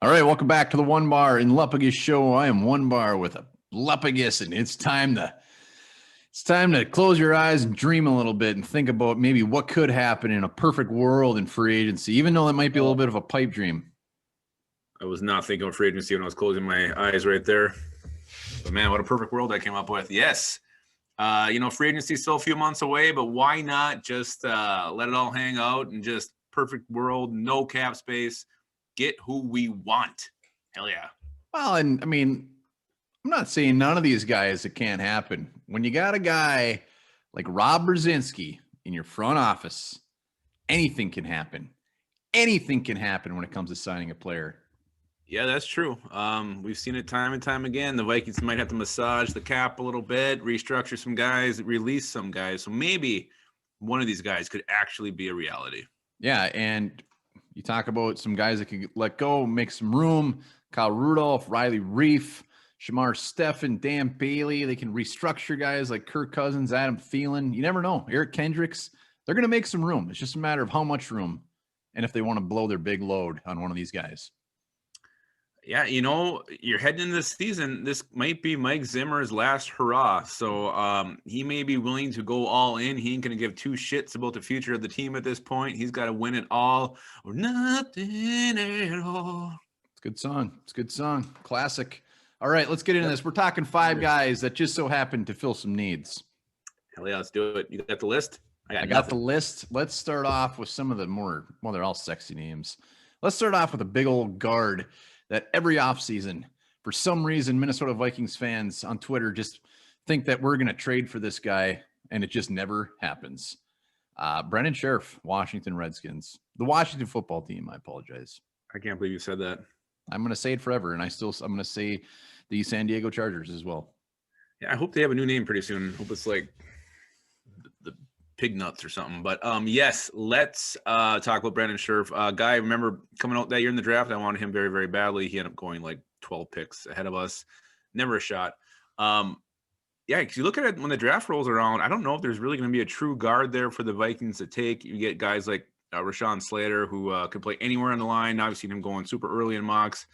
All right, welcome back to the One Bar in Lupagus show. I am One Bar with a Lupagus, and it's time to close your eyes and dream a little bit and think about maybe what could happen in a perfect world in free agency, even though that might be a little bit of a pipe dream. I was not thinking of free agency when I was closing my eyes right there. But man, what a perfect world I came up with. Yes. Free agency is still a few months away, but why not just let it all hang out and just perfect world, no cap space, get who we want. Hell yeah. Well, and I mean, I'm not saying none of these guys it can't happen. When you got a guy like Rob Brzezinski in your front office, anything can happen. Anything can happen when it comes to signing a player. Yeah, that's true. We've seen it time and time again. The Vikings might have to massage the cap a little bit, restructure some guys, release some guys. So maybe one of these guys could actually be a reality. Yeah, and you talk about some guys that can let go, make some room. Kyle Rudolph, Riley Reif, Shamar Stephen, Dan Bailey. They can restructure guys like Kirk Cousins, Adam Thielen. You never know. Eric Kendricks. They're going to make some room. It's just a matter of how much room and if they want to blow their big load on one of these guys. Yeah, you're heading into this season. This might be Mike Zimmer's last hurrah. So he may be willing to go all in. He ain't going to give two shits about the future of the team at this point. He's got to win it all or nothing at all. It's a good song. It's a good song. Classic. All right, let's get into this. We're talking five guys that just so happen to fill some needs. Hell yeah, let's do it. You got the list? I got the list. Let's start off with some of the more, well, they're all sexy names. Let's start off with a big old guard that every offseason, for some reason, Minnesota Vikings fans on Twitter just think that we're going to trade for this guy, and it just never happens. Brendan Scherff, Washington Redskins. The Washington football team, I apologize. I can't believe you said that. I'm going to say it forever, and I'm going to say the San Diego Chargers as well. Yeah, I hope they have a new name pretty soon. I hope it's like the Pig Nuts or something. But yes, let's talk about Brandon Scherff. Guy, I remember coming out that year in the draft, I wanted him very, very badly. He ended up going like 12 picks ahead of us. Never a shot. Yeah, because you look at it when the draft rolls around, I don't know if there's really going to be a true guard there for the Vikings to take. You get guys like Rashawn Slater, who can play anywhere on the line. Now I've seen him going super early in mocks.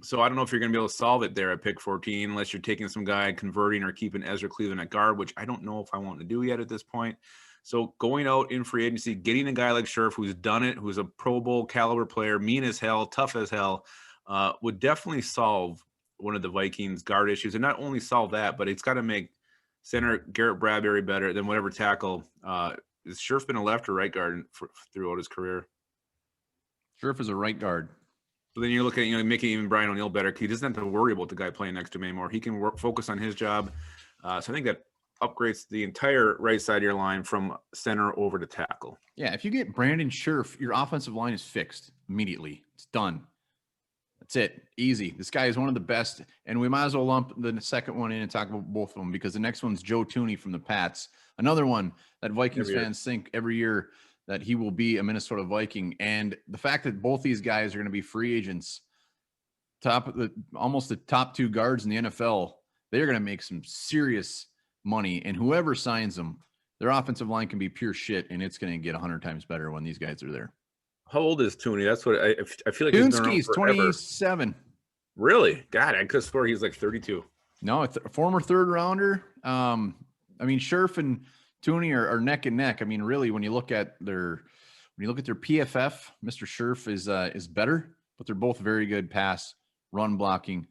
So I don't know if you're going to be able to solve it there at pick 14 unless you're taking some guy, converting or keeping Ezra Cleveland at guard, which I don't know if I want to do yet at this point. So going out in free agency, getting a guy like Scherff who's done it, who's a Pro Bowl caliber player, mean as hell, tough as hell, would definitely solve one of the Vikings guard issues. And not only solve that, but it's got to make center Garrett Bradbury better than whatever tackle. Has Scherff been a left or right guard throughout his career? Scherff is a right guard. So then you're looking at, making even Brian O'Neill better. He doesn't have to worry about the guy playing next to him anymore. He can focus on his job. So I think that upgrades the entire right side of your line from center over to tackle. Yeah, if you get Brandon Scherff, your offensive line is fixed immediately. It's done. That's it. Easy. This guy is one of the best, and we might as well lump the second one in and talk about both of them because the next one's Joe Thuney from the Pats. Another one that Vikings fans think every year that he will be a Minnesota Viking. And the fact that both these guys are going to be free agents, almost the top two guards in the NFL, they're going to make some serious money. And whoever signs them, their offensive line can be pure shit, and it's going to get 100 times better when these guys are there. How old is Thuney? That's what I feel like. Thuney's 27. Really? God, I could have swore he's like 32. No, it's a former third rounder. I mean, Scherff and Thuney are neck and neck. I mean, really, when you look at their PFF, Mr. Scherff is better, but they're both very good pass run blocking.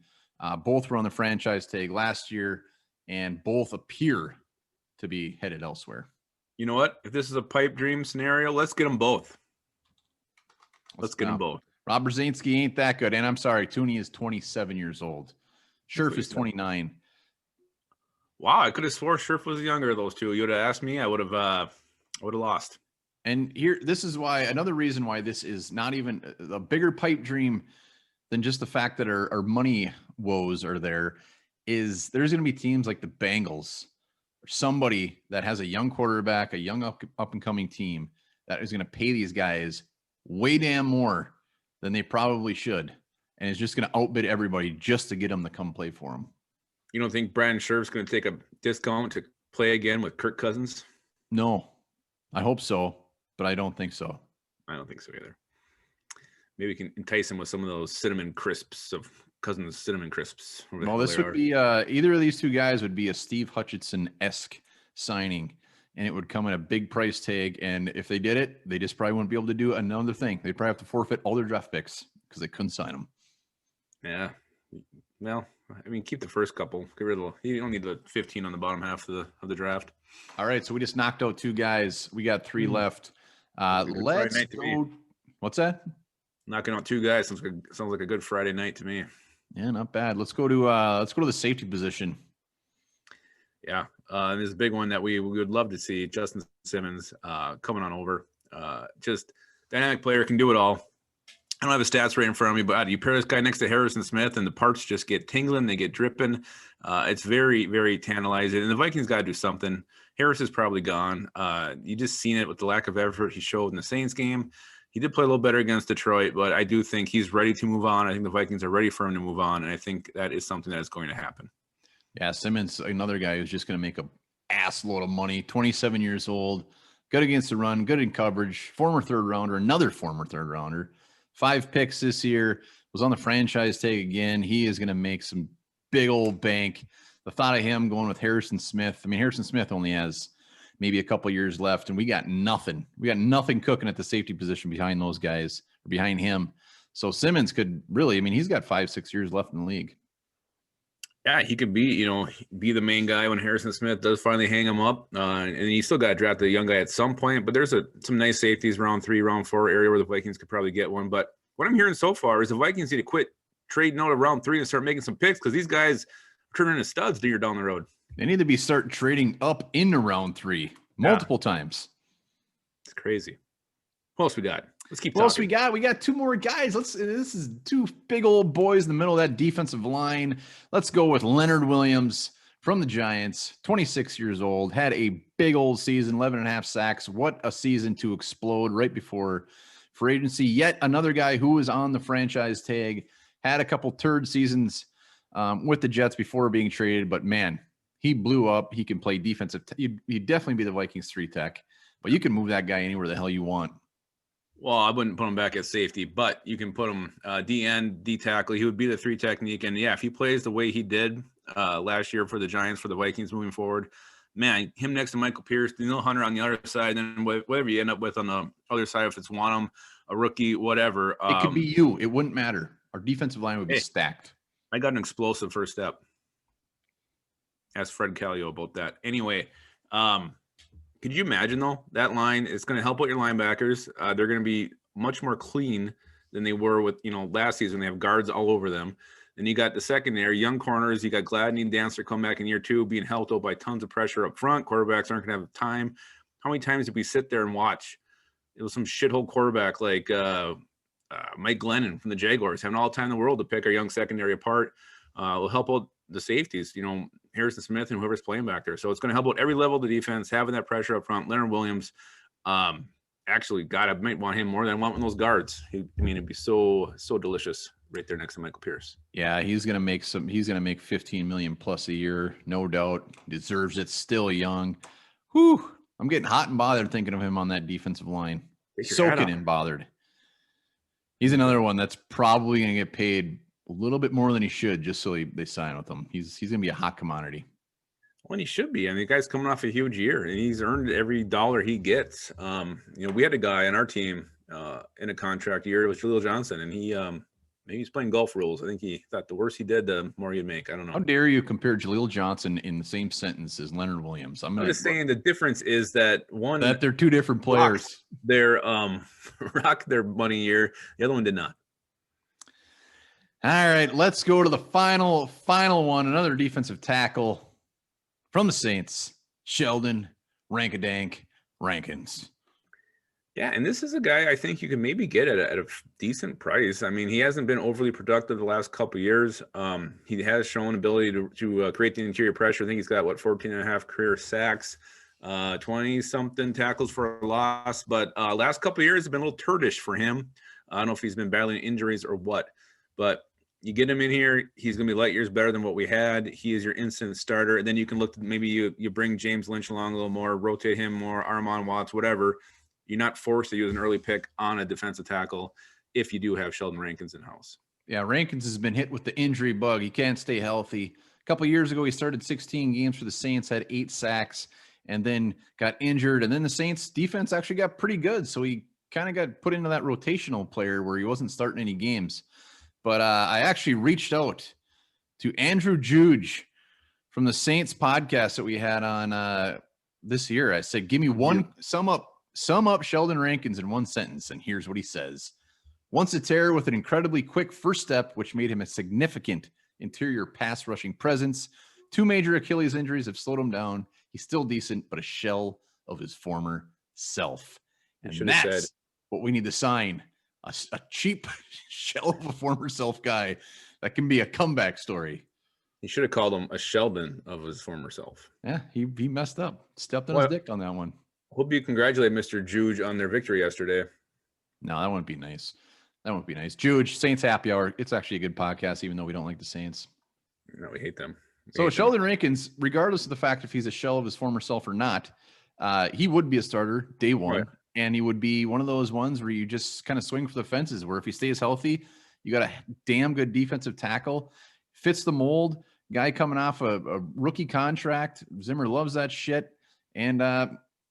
Both were on the franchise tag last year, and both appear to be headed elsewhere. You know what? If this is a pipe dream scenario, let's get them both. Let's get them both. Rob Brzezinski ain't that good, and I'm sorry, Thuney is 27 years old. Scherff is 29. Wow, I could have swore Scherff was younger of those two. You would have asked me, I would have lost. And this is why, another reason why this is not even a bigger pipe dream than just the fact that our money woes are there, is there's going to be teams like the Bengals or somebody that has a young quarterback, a young up and coming team that is going to pay these guys way damn more than they probably should, and is just going to outbid everybody just to get them to come play for them. You don't think Brandon Scherff's going to take a discount to play again with Kirk Cousins? No, I hope so, but I don't think so. I don't think so either. maybe we can entice him with some of those cinnamon crisps of Cousins cinnamon crisps. Well, this would be either of these two guys would be a Steve Hutchinson-esque signing, and it would come at a big price tag. And if they did it, they just probably wouldn't be able to do another thing. They'd probably have to forfeit all their draft picks because they couldn't sign them. Yeah. Well, I mean, keep the first couple. Get rid of you don't need the 15 on the bottom half of the draft. All right, so we just knocked out 2 guys. We got 3 left. Let's go. What's that? Knocking out 2 guys sounds like a good Friday night to me. Yeah, not bad. Let's go to the safety position. Yeah, there's a big one that we would love to see. Justin Simmons coming on over. Just dynamic player, can do it all. I don't have his stats right in front of me, but you pair this guy next to Harrison Smith, and the parts just get tingling. They get dripping. It's very, very tantalizing. And the Vikings got to do something. Harris is probably gone. You just seen it with the lack of effort he showed in the Saints game. He did play a little better against Detroit, but I do think he's ready to move on. I think the Vikings are ready for him to move on, and I think that is something that is going to happen. Yeah, Simmons, another guy who's just going to make a ass load of money. 27 years old, good against the run, good in coverage, former third rounder, another former third rounder. 5 picks this year, was on the franchise tag again. He is going to make some big old bank. The thought of him going with Harrison Smith. I mean, Harrison Smith only has maybe a couple years left, and we got nothing. We got nothing cooking at the safety position behind those guys, or behind him. So Simmons could really, I mean, he's got 5-6 years left in the league. Yeah, he could be the main guy when Harrison Smith does finally hang him up. And you still got to draft a young guy at some point, but there's some nice safeties round 3, round 4 area where the Vikings could probably get one. But what I'm hearing so far is the Vikings need to quit trading out of round 3 and start making some picks, because these guys are turning into studs year down the road. They need to start trading up into round 3 multiple times. It's crazy. Who else we got? Let's keep talking. What else we got? We got 2 more guys. This is 2 big old boys in the middle of that defensive line. Let's go with Leonard Williams from the Giants, 26 years old, had a big old season, 11.5 sacks. What a season to explode right before free agency. Yet another guy who was on the franchise tag, had a couple turd seasons with the Jets before being traded, but man, he blew up. He can play defensive. He'd definitely be the Vikings 3 tech, but you can move that guy anywhere the hell you want. Well, I wouldn't put him back at safety, but you can put him D-end, D-tackle. He would be the 3 technique. And, yeah, if he plays the way he did last year for the Giants, for the Vikings moving forward, man, him next to Michael Pierce, Daniil Hunter on the other side, and whatever you end up with on the other side, if it's Wanham, a rookie, whatever. It could be you. It wouldn't matter. Our defensive line would be stacked. I got an explosive first step. Ask Fred Callio about that. Anyway, could you imagine, though, that line is going to help out your linebackers. They're going to be much more clean than they were with, last season. They have guards all over them. Then you got the secondary, young corners. You got Gladney and Dancer come back in year 2, being helped out by tons of pressure up front. Quarterbacks aren't going to have time. How many times did we sit there and watch? It was some shithole quarterback like Mike Glennon from the Jaguars, having all the time in the world to pick our young secondary apart. Will help out the safeties, Harrison Smith and whoever's playing back there. So it's going to help out every level of the defense, having that pressure up front. Leonard Williams, actually, God, I might want him more than I want one of those guards. It'd be so delicious right there next to Michael Pierce. Yeah, he's going to make $15 million plus a year, no doubt. Deserves it. Still young. Whew. I'm getting hot and bothered thinking of him on that defensive line. Soaking and bothered. He's another one that's probably going to get paid a little bit more than he should, just so they sign with him. He's going to be a hot commodity. Well, he should be. I mean, the guy's coming off a huge year, and he's earned every dollar he gets. We had a guy on our team in a contract year. It was Jaleel Johnson, and maybe he's playing golf rules. I think he thought the worse he did, the more he'd make. I don't know. How dare you compare Jaleel Johnson in the same sentence as Leonard Williams? I'm just saying the difference is that they're 2 different players. They're rocked their money year. The other one did not. All right, let's go to the final one. Another defensive tackle from the Saints, Sheldon Rankins. Yeah, and this is a guy I think you can maybe get at a decent price. I mean, he hasn't been overly productive the last couple of years. He has shown ability to create the interior pressure. I think he's got, 14 and a half career sacks, 20-something tackles for a loss. But last couple of years have been a little turdish for him. I don't know if he's been battling injuries or what. But you get him in here, he's going to be light years better than what we had. He is your instant starter. And then you can look, maybe you bring James Lynch along a little more, rotate him more, Armon Watts, whatever. You're not forced to use an early pick on a defensive tackle. if you do have Sheldon Rankins in house. Yeah, Rankins has been hit with the injury bug. He can't stay healthy. A couple of years ago, he started 16 games for the Saints, had 8 sacks, and then got injured. And then the Saints defense actually got pretty good. So he kind of got put into that rotational player where he wasn't starting any games. But I actually reached out to Andrew Juge from the Saints podcast that we had on this year. I said, give me one, sum up Sheldon Rankins in one sentence. And here's what he says. Once a terror with an incredibly quick first step, which made him a significant interior pass rushing presence. 2 major Achilles injuries have slowed him down. He's still decent, but a shell of his former self. And that's what we need to sign. A cheap shell of a former self guy that can be a comeback story. He should have called him a Sheldon of his former self. Yeah, he messed up. Stepped on his dick on that one. Hope you congratulate Mr. Juge on their victory yesterday. No, that wouldn't be nice. That won't be nice. Juge, Saints Happy Hour. It's actually a good podcast, even though we don't like the Saints. No, we hate them. So Sheldon Rankins, regardless of the fact if he's a shell of his former self or not, he would be a starter day one. Right. And he would be one of those ones where you just kind of swing for the fences, where if he stays healthy, you got a damn good defensive tackle, fits the mold, guy coming off a rookie contract. Zimmer loves that shit. And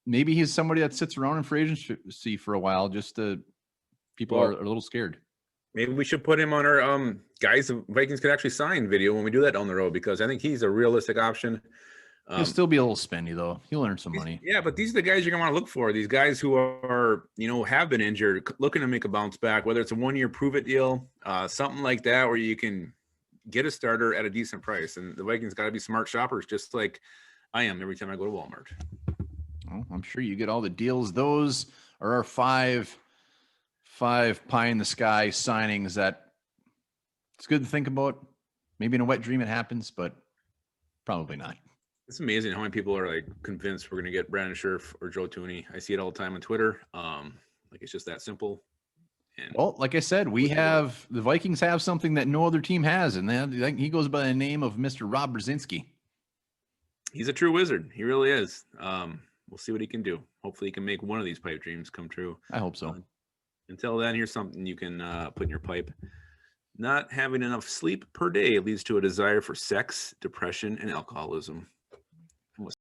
maybe he's somebody that sits around in free agency for a while, just to people are a little scared. Maybe we should put him on our guys the Vikings could actually sign video when we do that down the road, because I think he's a realistic option. He'll still be a little spendy though. He'll earn some money. Yeah, but these are the guys you're gonna want to look for. These guys who are, have been injured, looking to make a bounce back, whether it's a 1-year prove it deal, something like that, where you can get a starter at a decent price. And the Vikings got to be smart shoppers, just like I am every time I go to Walmart. Well, I'm sure you get all the deals. Those are our five pie in the sky signings that it's good to think about. Maybe in a wet dream it happens, but probably not. It's amazing how many people are convinced we're going to get Brandon Scherff or Joe Thuney. I see it all the time on Twitter. It's just that simple. And well, like I said, the Vikings have something that no other team has, and he goes by the name of Mr. Rob Brzezinski. He's a true wizard. He really is. We'll see what he can do. Hopefully he can make one of these pipe dreams come true. I hope so. Until then, here's something you can put in your pipe. Not having enough sleep per day leads to a desire for sex, depression, and alcoholism.